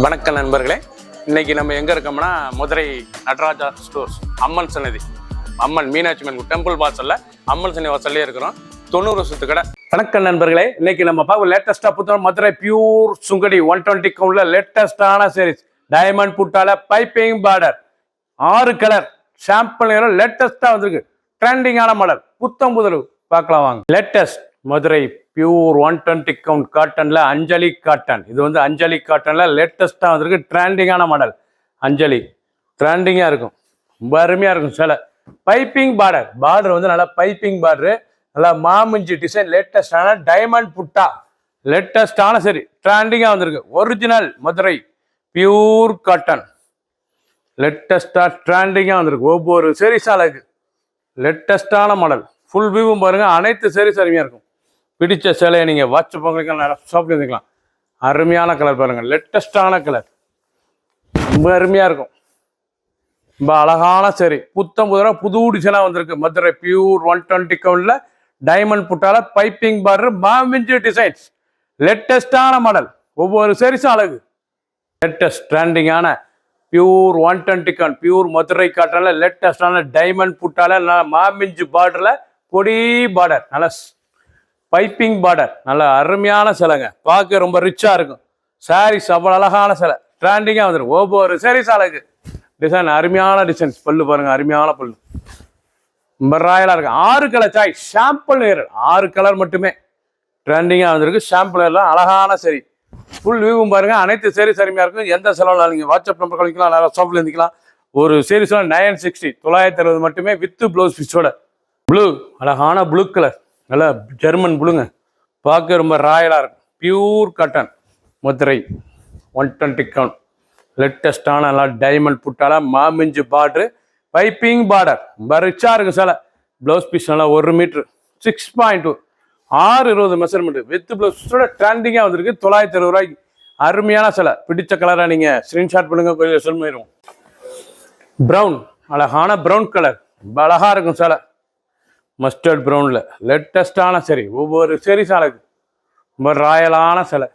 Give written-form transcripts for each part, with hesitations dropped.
வணக்கம் நண்பர்களே, இன்னைக்கு நம்ம எங்க இருக்கோம்னா மதுரை நடராஜா ஸ்டோர்ஸ் அம்மன் சன்னதி, அம்மன் மீனாட்சி அம்மன் டெம்பிள் வாசல்ல அம்மன் சன்னதி வாசல்லே இருக்கிறோம். 90 வருஷத்து கடை. வணக்கம் நண்பர்களே, இன்னைக்கு நம்ம பார்க்க லேட்டஸ்டா புத்தகம் மதுரை பியூர் சுங்கடி 120 கவுண்ட்ல லேட்டஸ்டான சீரிஸ் டைமண்ட் புட்டால பைப்பிங் பார்டர் 6 கலர் சாம்பிள் லேட்டஸ்டா வந்திருக்கு. ட்ரெண்டிங்கான மாடல் புத்தம் புதல் பார்க்கலாம் வாங்க. லேட்டஸ்ட் மதுரை பியூர் 120 கவுண்ட் காட்டன்ல அஞ்சலி காட்டன். இது வந்து அஞ்சலி காட்டன்ல லேட்டஸ்டா வந்திருக்கு. ட்ரெண்டிங்கான மாடல் அஞ்சலி ட்ரெண்டிங்கா இருக்கும், ரொம்ப அருமையா இருக்கும். சில பைப்பிங் பார்டர் வந்து நல்லா பைப்பிங் பார்டரு, நல்லா மாமிஞ்சி டிசைன், லேட்டஸ்டான டைமண்ட் புட்டா, லேட்டஸ்டான சரி ட்ரெண்டிங்கா வந்திருக்கு. ஒரிஜினல் மதுரை பியூர் காட்டன் லேட்டஸ்டா ட்ரெண்டிங்கா வந்திருக்கு. ஒவ்வொரு சீரிஸாலுக்கு லேட்டஸ்டான மாடல் ஃபுல் வியூவும் பாருங்க. அனைத்து சீரிஸ் அருமையா இருக்கும். பிடிச்ச சேலையை நீங்கள் வாட்ச் பண்ணுறதுக்கு நிறைய ஷாப்பில் இருந்துக்கலாம். அருமையான கலர் பாருங்கள், லேட்டஸ்டான கலர், ரொம்ப அருமையாக இருக்கும். ரொம்ப அழகான சரி புத்தம் புதராக புது டிசைனாக வந்திருக்கு. மதுரை பியூர் 120 கவுண்டில் டைமண்ட் புட்டால பைப்பிங் பார்டர் மாமிஞ்சி டிசைன்ஸ், லேட்டஸ்டான மாடல். ஒவ்வொரு சீரிஸும் அழகு. லேட்டஸ்ட் ட்ரெண்டிங்கான பியூர் 120 கவுண்ட் பியூர் மதுரை காட்டனில் லேட்டஸ்டான டைமண்ட் புட்டால மாமிஞ்சி பார்டரில் கொடி பார்டர், நல்ல பைப்பிங் பார்டர், நல்ல அருமையான சிலைங்க. பார்க்க ரொம்ப ரிச்சா இருக்கும். சாரீஸ் அவ்வளோ அழகான சிலை, ட்ரெண்டிங்காக வந்துடும். ஒவ்வொரு சாரீஸ் அழகு. டிசைன் அருமையான டிசைன்ஸ். பல்லு பாருங்க, அருமையான பல்லு, ரொம்ப ராயலாக இருக்கு. 6 கலர் சாய்ஸ் சாம்பிள் நேர், 6 கலர் மட்டுமே ட்ரெண்டிங்காக வந்திருக்கு. சாம்பிள் எல்லாம் அழகான சரி ஃபுல் வியூவும் பாருங்க. அனைத்து சாரீஸ் அருமையாக இருக்கும். எந்த செலவில் நீங்கள் வாட்ஸ்அப் நம்பர் கழிக்கலாம், நிறைய ஷாப்பில் இருந்துக்கலாம். ஒரு சீரீஸ்லாம் 960 960 மட்டுமே வித் ப்ளவுஸ் பீஸோட. ப்ளூ, அழகான ப்ளூ கலர், நல்லா ஜெர்மன் ப்ளூங்க, பார்க்க ரொம்ப ராயலாக இருக்கும். பியூர் காட்டன் மதுரை 120 கவுண்ட் லேட்டஸ்டான நல்லா டைமண்ட் புட்டால மாமிஞ்சு பார்டரு பைப்பிங் பார்டர், ரொம்ப ரிச்சாக இருக்கும் சிலை. ப்ளவுஸ் பீஸ் நல்லா 1 மீட்ரு 6.2 620 மெஷர்மெண்ட் வித் ப்ளவுஸோட ட்ரெண்டிங்காக வந்திருக்கு. 960 ரூபாய்க்கு அருமையான சிலை. பிடிச்ச கலராக நீங்கள் ஸ்க்ரீன்ஷாட் பண்ணுங்க, கொஞ்சம் சொல்லிடுவோம். ப்ரௌன், அழகான ப்ரௌன் கலர், ரொம்ப அழகாக இருக்கும் சிலை. மஸ்டர்ட் ப்ரௌனில் லேட்டஸ்டான சரி ஒவ்வொரு சீரிஸ் அழகு, ரொம்ப ராயலான சிலை.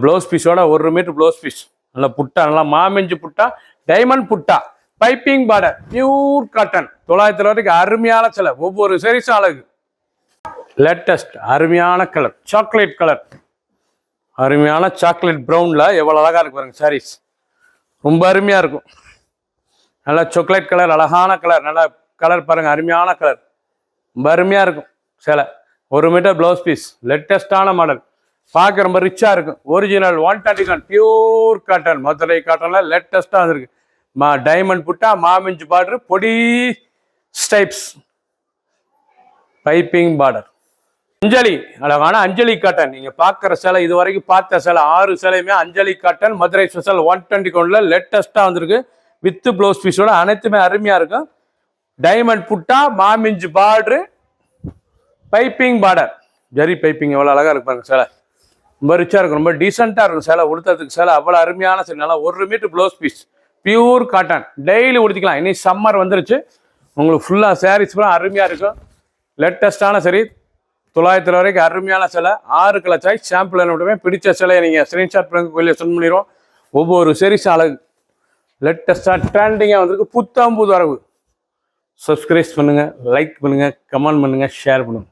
ப்ளவுஸ் பீஸோட 1 மீட்டர் ப்ளவுஸ் பீஸ், நல்லா புட்டா, நல்லா மாமிஞ்சு புட்டா, டைமண்ட் புட்டா, பைப்பிங் பார்டர், பியூர் காட்டன் 900 ரூபாய்க்கு அருமையான சிலை. ஒவ்வொரு சீரிஸும் அழகு. லேட்டஸ்ட் அருமையான கலர் சாக்லேட் கலர், அருமையான சாக்லேட் ப்ரௌனில் எவ்வளோ அழகாக இருக்கு பாருங்க. சாரீஸ் ரொம்ப அருமையாக இருக்கும். நல்லா சாக்லேட் கலர், அழகான கலர், நல்லா கலர் பாருங்க, அருமையான கலர், ரொம்ப அருமையாக இருக்கும் சிலை. 1 மீட்டர் ப்ளவுஸ் பீஸ், லேட்டஸ்டான மாடல், பார்க்க ரொம்ப ரிச்சாக இருக்கும். Original 120 count pure cotton Madurai காட்டனில் லேட்டஸ்ட்டாக வந்துருக்கு. டைமண்ட் புட்டா, மாமிஞ்சு பார்டர், பொடி ஸ்டைப்ஸ், பைப்பிங் பார்டர். அஞ்சலி, அழகான அஞ்சலி காட்டன். நீங்கள் பார்க்குற சிலை, இது வரைக்கும் பார்த்த சிலை 6 சிலையுமே அஞ்சலி காட்டன் மதுரை ஸ்பெஷல் 120 கவுண்டில் லேட்டஸ்ட்டாக வந்துருக்கு. வித் ப்ளவுஸ் பீஸோட அனைத்துமே அருமையாக இருக்கும். டைமண்ட் புட்டா, மாமிஞ்சு border, piping border, zari piping எவ்வளோ அழகாக இருக்கு பாருங்க. சிலை ரொம்ப ரிச்சாக இருக்கும், ரொம்ப டீசெண்டாக இருக்கும். சிலை உடுத்துறதுக்கு சிலை அவ்வளோ அருமையான சிலை. நல்லா 1 metre blouse piece, pure cotton, daily உடுத்திக்கலாம். இனி சம்மர் வந்துருச்சு, உங்களுக்கு ஃபுல்லாக சாரீஸ் ஃபுல்லாக அருமையாக இருக்கும். லேட்டஸ்டான சரி 900 வரைக்கும் அருமையான சிலை. 6 கலர் சாய்ஸ் சாம்பிள் மட்டுமே. பிடிச்ச சிலையை நீங்கள் ஸ்க்ரீன்ஷாட் பண்ணி வெளியே சென்ட் பண்ணிடுவோம். ஒவ்வொரு சீரிஸ் அழகு, லேட்டஸ்டாக ட்ரெண்டிங்காக வந்திருக்கு. புத்தாம்புது வரவு. சப்ஸ்கிரைப் பண்ணுங்க, லைக் பண்ணுங்க, கமெண்ட் பண்ணுங்க, ஷேர் பண்ணுங்க.